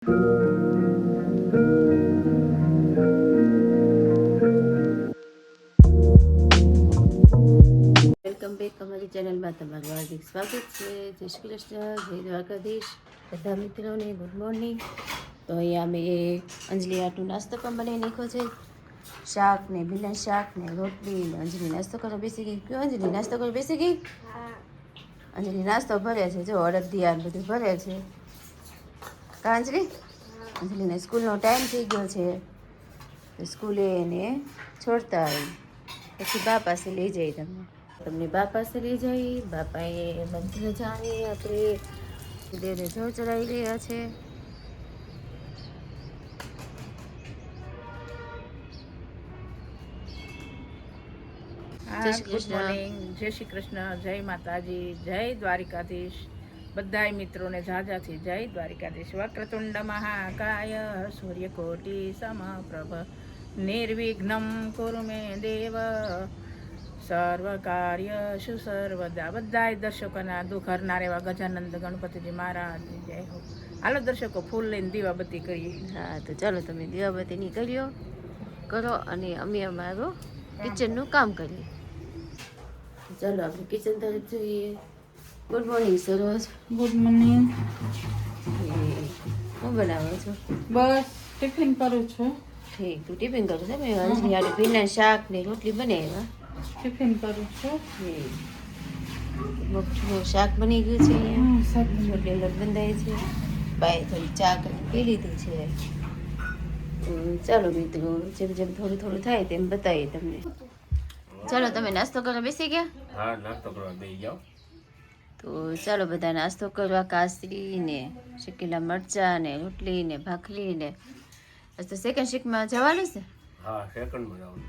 Welcome back અમારી ચેનલમાં તમારું હાર્દિક સ્વાગત છે. જય શ્રી કૃષ્ણ, જય દ્વારકાધીશ. બધા મિત્રોને ગુડ મોર્નિંગ. તો અહીંયા અમે અંજલિ આટલું નાસ્તો પણ બનાવી નાખ્યો છે. શાક ને ભીંડા શાક ને રોટલી ને અંજલિ નાસ્તો કરવા બેસી ગઈ. કયો અંજલિ નાસ્તો કરવા બેસી ગઈ? અંજલિ નાસ્તો ભરે છે, જો અડદિયા ને બધું ભરે છે. કા અંજલિ? અંજલિને સ્કૂલનો ટાઈમ થઈ ગયો છે, તો સ્કૂલે એને છોડતા આવી પછી બા પાસે લઈ જાય તમને બા પાસે લઈ જાય. બાપાએ મંત્ર જાણી આપણે દેવને જળ ચડાવી રહ્યા છે. જય શ્રી કૃષ્ણ. જય શ્રી કૃષ્ણ. જય માતાજી. જય દ્વારિકાધીશ. બધાય મિત્રોને જાજાથી જય દ્વારિકાધીશ. વક્રતુંડ મહાકાય સૂર્યકોટી સમપ્રભ નિર્વિઘ્નમ કુરુ મે દેવ સર્વ કાર્યશુ સર્વદા. બધાય દર્શકોના દુઃખ હરનાર એવા ગજાનંદ ગણપતિજી મહારાજની જય હો. હાલો દર્શકો, ફૂલ લઈને દીવાબત્તી કરીએ. હા, તો ચાલો તમે દીવાબત્તીની કરો અને અમે અમારું કિચનનું કામ કરીએ. ચાલો આપણે કિચન તરફ જોઈએ. Good morning Saroj. Good morning. શું બનાવો છો? બસ ટિફિન કરું છું. ઠીક, તું ટિફિન કરું છે. મેં અંજની આડે ભીંડા શાક ને રોટલી બનાવ્યા. ટિફિન કરું છું. મગનું શાક બની ગયું છે અહીંયા. રોટલી લોટ બંધાય છે. બાય થોડી ચા કરી પી લીધી છે. ચાલો મિત્રો, જેમ જેમ થોડું થોડું થાય તેમ બતાવીએ તમને. ચાલો, તમે નાસ્તો કરવા બેસી ગયા? હા, નાસ્તો કરવા બેસી જાઓ. તો ચાલો બધા નાસ્તો કરવા. કાસરી ને શેકેલા મરચાં ને રોટલી ને ભાખરી ને. તો સેકન્ડ શિફ્ટમાં જવાનું છે? હા, સેકન્ડમાં જવાનું.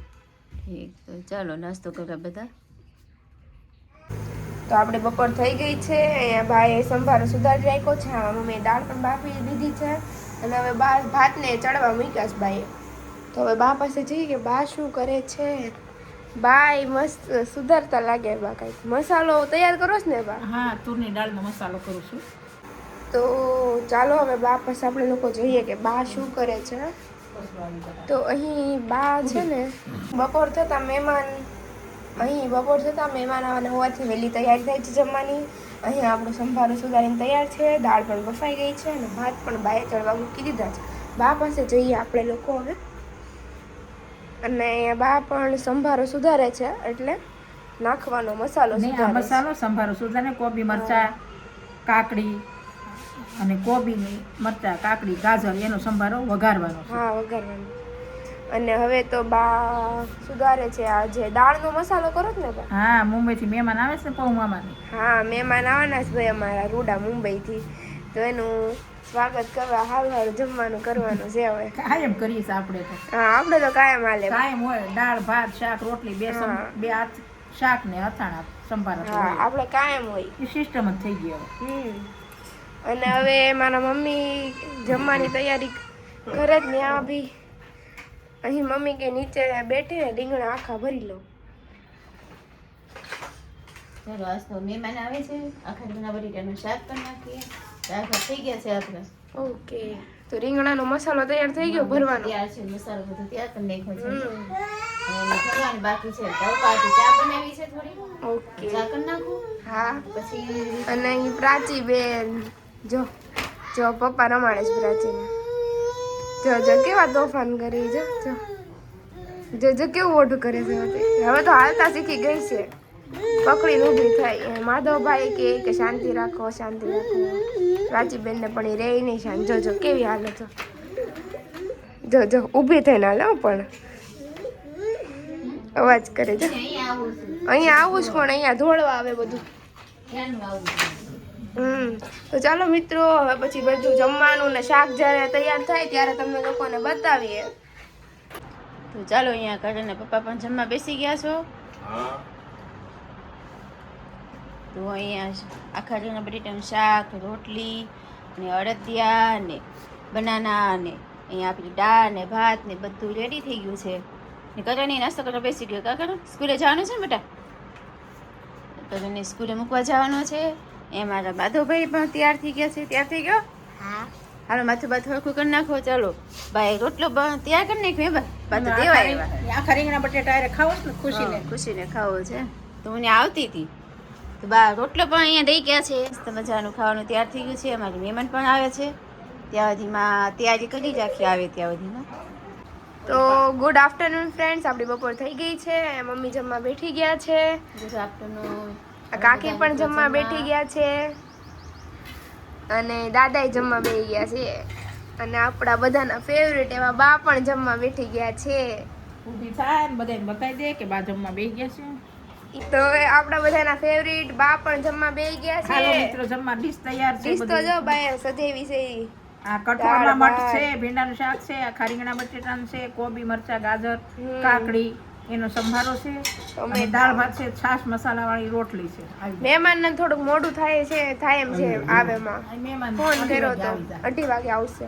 ઠીક, તો ચાલો નાસ્તો કરવા બધા. તો આપણે બપોર થઈ ગઈ છે. અહીંયા ભાઈએ સંભારો સુધારી રાખ્યો છે. આમાં મમ્મીએ દાળ પણ બાફી દીધી છે અને હવે ભાતને ચડવા મૂક્યા છે બાએ. તો હવે બા પાસે જઈએ કે બા શું કરે છે. બાય મસ્ત સુધારતા લાગે. બા કંઈક મસાલો તૈયાર કરો છો ને બા? હા, તુરની દાળનો મસાલો કરું છું. તો ચાલો હવે બા પાસે આપણે લોકો જોઈએ કે બા શું કરે છે. તો અહીં બા છે ને બપોર થતાં મહેમાન આવવાના હોવાથી વહેલી તૈયારી થાય છે જમવાની. અહીં આપણું સંભારો સુધારીને તૈયાર છે. દાળ પણ બફાઈ ગઈ છે અને ભાત પણ બાએ ચડવા મૂકી દીધા છે. બા પાસે જઈએ આપણે લોકો હવે. અને બા પણ સંભારો સુધારે છે, એટલે નાખવાનો મસાલો સુધારે. મસાલો સંભારો સુધારે કોબી મરચા કાકડી અને કોબીની મરચા કાકડી ગાજર એનો સંભારો વઘારવાનો છે. હા, વઘારવાનો. અને હવે તો બા સુધારે છે આ જે દાળનો મસાલો કરો ને બા? હા, મુંબઈથી મહેમાન આવે છે ને પૌ મામાની. હા, મહેમાન આવવાના છે ભાઈ અમારા રૂડા મુંબઈથી. તો એનું સ્વાગત કરવા હારું જમવાનું કરવાનું છે હવે. કાયમ કરીએ છીએ આપણે તો. હા, આપણે તો કાયમ હાલે. કાયમ હોય દાળ ભાત શાક રોટલી બે હાથ શાક ને અથાણા સંભારો. હા, આપણે કાયમ હોય. એ સિસ્ટમ જ થઈ ગઈ હવે. અને હવે મારા મમ્મી જમવાની તૈયારી કરે જ ને. આ બી અહીં મમ્મી કે નીચે બેઠે રીંગણા આખા ભરી લો. ચાલો, આજ તો મહેમાન આવે છે. આખા રીંગણા બટેટાનું શાક પણ નાખીએ. આખા થઈ ગયા છે આપણે. ઓકે, તો રીંગણાનો મસાલો તૈયાર થઈ ગયો ભરવાનો? તૈયાર છે, મસાલો બધો તૈયાર કરી નાખ્યો છે. અને ભરવાની બાકી છે. તવપાટી ચા બનાવી છે થોડી. ઓકે, ચા કરી નાખું. હા. પછી અને અહીં પ્રાચી બેન જો પપ્પા રમાડે છે પ્રાચીને. જો કેવા તોફાન કરી. જો કેવું ઓઢું કરે છે. હવે તો હાલતા શીખી ગઈ છે. પકડીને ઊભી થાય. માધવભાઈ કે શાંતિ રાખો. પ્રાચીબેનને પણ એ રહે નહીં શાંત. જો કેવી હાલત. જો ઊભી થઈને હાલે પણ અવાજ કરે. જો અહીંયા આવું જ પણ અહીંયા ધોળવા આવે બધું. તો ચાલો મિત્રો, હવે પછી બધું જમવાનું ને શાક જ્યારે તૈયાર થાય ત્યારે તમને લોકોને બતાવીએ. તો ચાલો, અહીંયા કાકાના પપ્પા પણ જમવા બેસી ગયા છો. હા. તો અહીંયા આખા રીંગણા બટેટાનું શાક, રોટલી ને અડદિયા ને બનાના ને અહીંયા આપણી દાળ ને ભાત ને બધું રેડી થઈ ગયું છે. ને કાકાની નાસ્તો કરવા બેસી ગયો. કાકા સ્કૂલે જવાનું છે ને બેટા? કાકાને સ્કૂલે મૂકવા જવાનો છે. એ મારા માધવભાઈ પણ તૈયાર થઈ ગયા છે. તૈયાર થઈ ગયો? હાલો માથું બાથું હરખું કરી નાખો. ચાલો ભાઈ રોટલો તૈયાર કરી નાખ્યો. ભાઈ પાછું દેવા આવ્યા. આખા રીંગણા બટેટા હારે ખાવો છે ને ખુશીને. ખુશીને ખાવો છે તો હું આવતી હતી તો બા રોટલો પણ અહીંયા દઈ ગયા છે. મસ્ત મજાનું ખાવાનું તૈયાર થઈ ગયું છે. અમારી મહેમાન પણ આવે છે. ત્યાં સુધીમાં તૈયારી કરી રાખી આવે ત્યાં સુધીમાં. તો ગુડ આફ્ટરનૂન ફ્રેન્ડ્સ, આપણી બપોર થઈ ગઈ છે. મમ્મી જમવા બેઠી ગયા છે. Good afternoon. કાકી પણ જમવા બેઠી ગયા છે અને દાદાએ જમવા બેસી ગયા છે. અને આપણા બધાના ફેવરેટ એવા બા પણ જમવા બેઠી ગયા છે. ઊભી થાય ને બધાને બતાવી દે કે બા જમવા બેસી ગયા છે. તો હવે આપણા બધાના ફેવરેટ બા પણ જમવા બેસી ગયા હાલો છે. મિત્રો જમવા ડીશ તૈયાર છે. ડીશ તો જો બાય સજેવી છે. આ કઠોળના મઠ છે, ભીંડાનું શાક છે, આખા રીંગણા બટેટાનું છે, કોબી મરચા ગાજર કાકડી એનો સંભારો છે અને દાળ ભાત છે, છાશ મસાલા વાળી રોટલી છે. મહેમાનને થોડુંક મોડું થાય એમ છે આવેમાં. મહેમાન ફોન કર્યો તો 2:30 વાગે આવશે.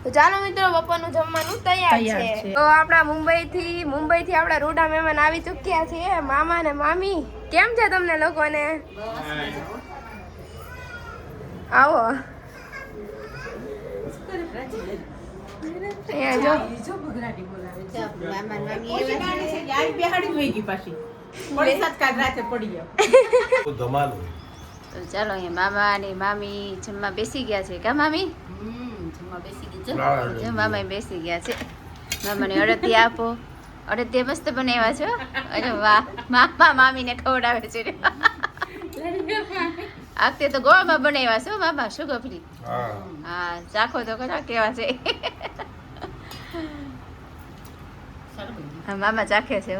તો ચાલો મિત્રો બપોરનું જમવાનું તૈયાર છે. તો આપણા મુંબઈથી આપણા રૂડા મહેમાન આવી ચૂક્યા છે, મામા ને મામી. કેમ છે તમને લોકોને? આવો અહીંયા જો તો ચાલો અહીંયા મામા અને મામી જમવા બેસી ગયા છે. કા મામી? જો મામા બેસી ગયા છે. મામાને અડદિયા આપો. અડદિયા મસ્ત બનાવ્યા છો. અરે વાહ, મામા મામીને ખવડાવે છે. આ વખતે તો ગોળમાં બનાવ્યા છો મામા. Sugar free. હા ચાખો તો ખરા કેવા છે. હા મામા ચાખે છે.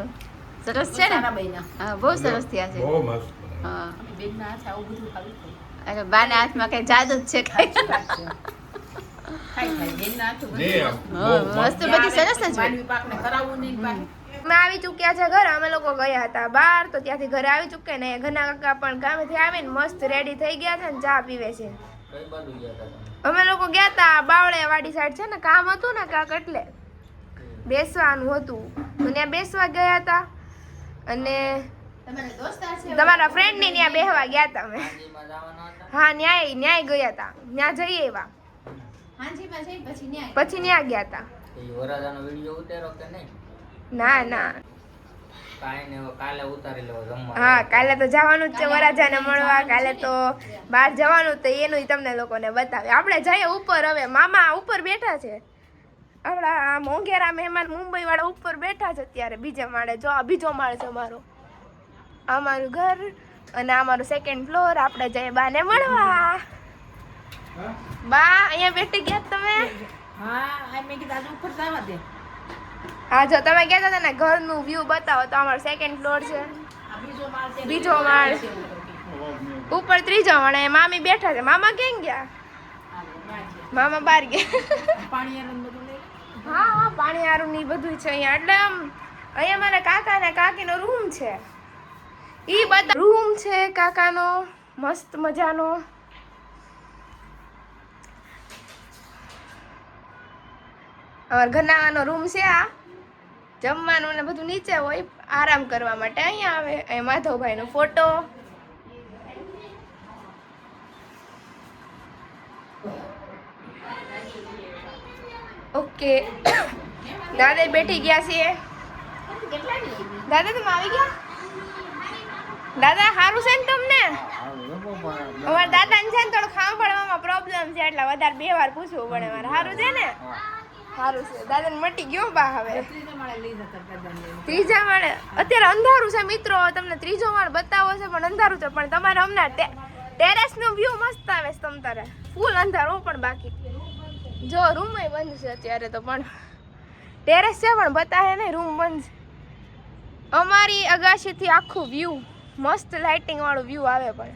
સરસ છે ને? હા બહુ સરસ થયા છે. હા અરે બાના હાથમાં કઈ જાદુ જ છે. વસ્તુ બધી સરસ જ હોય. અમે આવી ચૂક્યા છે ઘરે. અમે લોકો ગયા હતા બહાર, તો ત્યાંથી ઘરે આવી ચૂક્યા ને ઘરના કાકા પણ ગામેથી આવીને મસ્ત રેડી થઈ ગયા છે ને ચા પીવે છે. અમે લોકો ગયા હતા બાવળે વાડી સાઈડ છે ને, કામ હતું ને કાક એટલે બેસવાનું હતું તો ત્યાં બેસવા ગયા હતા. અને તમારા ફ્રેન્ડ ની ત્યાં બેસવા ગયા હતા અમે. હા ન્યાય ગયા હતા. ત્યાં જઈએ એવા પછી ત્યાં ગયા હતા. ના હા કાલે તો જવાનું જ છે વરાજાને મળવા. કાલે તો બહાર જવાનું તો એનું તમને લોકોને બતાવે. આપણે જઈએ ઉપર. હવે મામા ઉપર બેઠા છે. આપણા મોંઘેરા મહેમાન મુંબઈ વાળા ઉપર બેઠા છે અત્યારે બીજા માળે. જો આ બીજો માળ છે અમારું ઘર અને અમારું સેકન્ડ ફ્લોર. આપણે જઈએ બાને મળવા. બા અહીંયા બેઠી ગયા તમે? હા જો તમે કહેતા હતા ને ઘરનું વ્યૂ બતાવો તો અમારો સેકન્ડ ફ્લોર છે. બીજો માળ ઉપર ત્રીજો માળ. મામી બેઠા છે. મામા કેમ ગયા? મામા બહાર ગયા. હા પાણી હારું ની બધું છે અહીંયા. એટલે આમ અહીંયા મારા કાકા ને કાકીનો રૂમ છે. ઈ બધા રૂમ છે કાકાનો મસ્ત મજાનો. અમારા ઘરનાનો રૂમ છે આ. જમવાનું ને બધું નીચે હોય, આરામ કરવા માટે અહીંયા આવે. અહીં માધવભાઈનો ફોટો. ઓકે દાદા બેઠી ગયા છે. દાદા તમે આવી ગયા? દાદા સારું છે ને તમને? અમારા દાદાને છે ને થોડું ખાવા પ્રોબ્લેમ છે એટલે વધારે 2 વાર પૂછવું પડે મારે. સારું છે ને? સારું છે. દાદાને મટી ગયો બા. હવે ત્રીજા માળે અત્યારે અંધારું છે મિત્રો. તમને ત્રીજો માળ બતાવો છે પણ અંધારું છે. પણ તમારે હમણાં ટેરેસ નો વ્યૂ મસ્ત આવે છે. તમ તારે ફૂલ અંધારું પણ બાકી જો રૂમ બંધ છે અત્યારે તો. પણ ટેરેસ છે પણ બતાવે નહીં, રૂમ બંધ છે. અમારી અગાશીથી આખું વ્યૂ મસ્ત લાઇટિંગ વાળું વ્યૂ આવે. પણ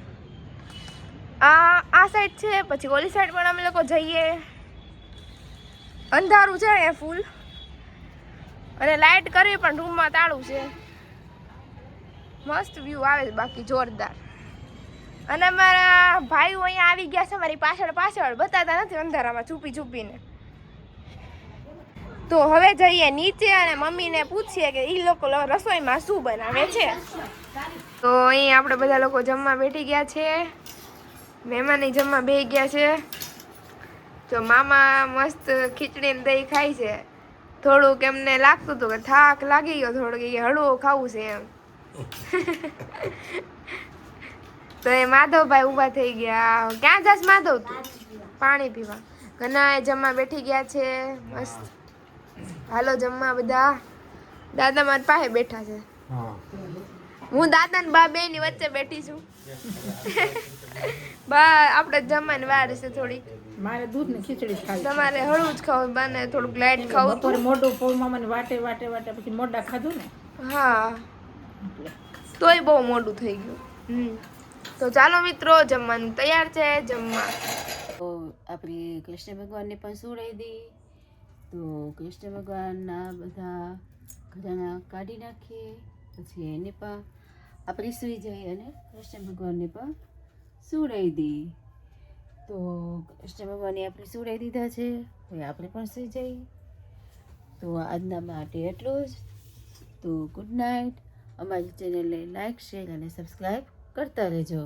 આ સાઈડ છે પછી ઓલી સાઈડ પણ અમે લોકો જઈએ. અંધારું છે અહીંયા ફૂલ અને લાઇટ કરવી પણ રૂમમાં તાળું છે. મસ્ત વ્યૂ આવે છે બાકી જોરદાર. અને અમારા ભાઈઓ અહીંયા આવી ગયા છે મારી પાછળ બતાતા નથી અંધારામાં છુપીને. તો હવે જઈએ નીચે અને મમ્મીને પૂછીએ કે એ લોકો રસોઈમાં શું બનાવે છે. તો અહીં આપણે બધા લોકો જમવા બેઠી ગયા છે. મહેમાન જમવા બેસી ગયા છે. જો મામા મસ્ત ખીચડી ને દહીં ખાય છે. થોડુંક એમને લાગતું હતું કે થાક લાગી ગયો થોડુંક, એ હળવું ખાવું છે એમ. તો એ માધવભાઈ ઊભા થઈ ગયા. ક્યાં જાસ માધવ તું? પાણી પીવા. ઘણા જમવા બેઠી ગયા છે મસ્ત. હાલો જમવા બધા. દાદા મારી પાસે બેઠા છે. હું દાદા ને બા બે ની વચ્ચે બેઠી છું. બા આપણે જમવાની વાર છે થોડી. મારે દૂધ ને ખીચડી જ ખાવી છે. તમારે હળવું જ ખાવું, બાને થોડુંક લાઈટ ખાવું બપોરે હતું. મોઢું પૌમાં મને વાટે પછી મોઢા ખાધું ને હા, તોય બહુ મોડું થઈ ગયું. તો ચાલો મિત્રો, જમવાનું તૈયાર છે. જમવા તો આપણે કૃષ્ણ ભગવાનને પણ સુવડાવી દઈએ. તો કૃષ્ણ ભગવાનના બધા ઘરેણા કાઢી નાખીએ, પછી એને પણ આપણે સૂઈ જઈએ અને કૃષ્ણ ભગવાનને પણ સુવડાવી દઈએ. તો કૃષ્ણ ભગવાનને આપણે સુવડાવી દીધા છે, હવે આપણે પણ સૂઈ જઈએ. તો આજના માટે એટલું જ. તો ગુડ નાઇટ. અમારી ચેનલને લાઈક, શેર અને સબસ્ક્રાઈબ કરતા રહેજો.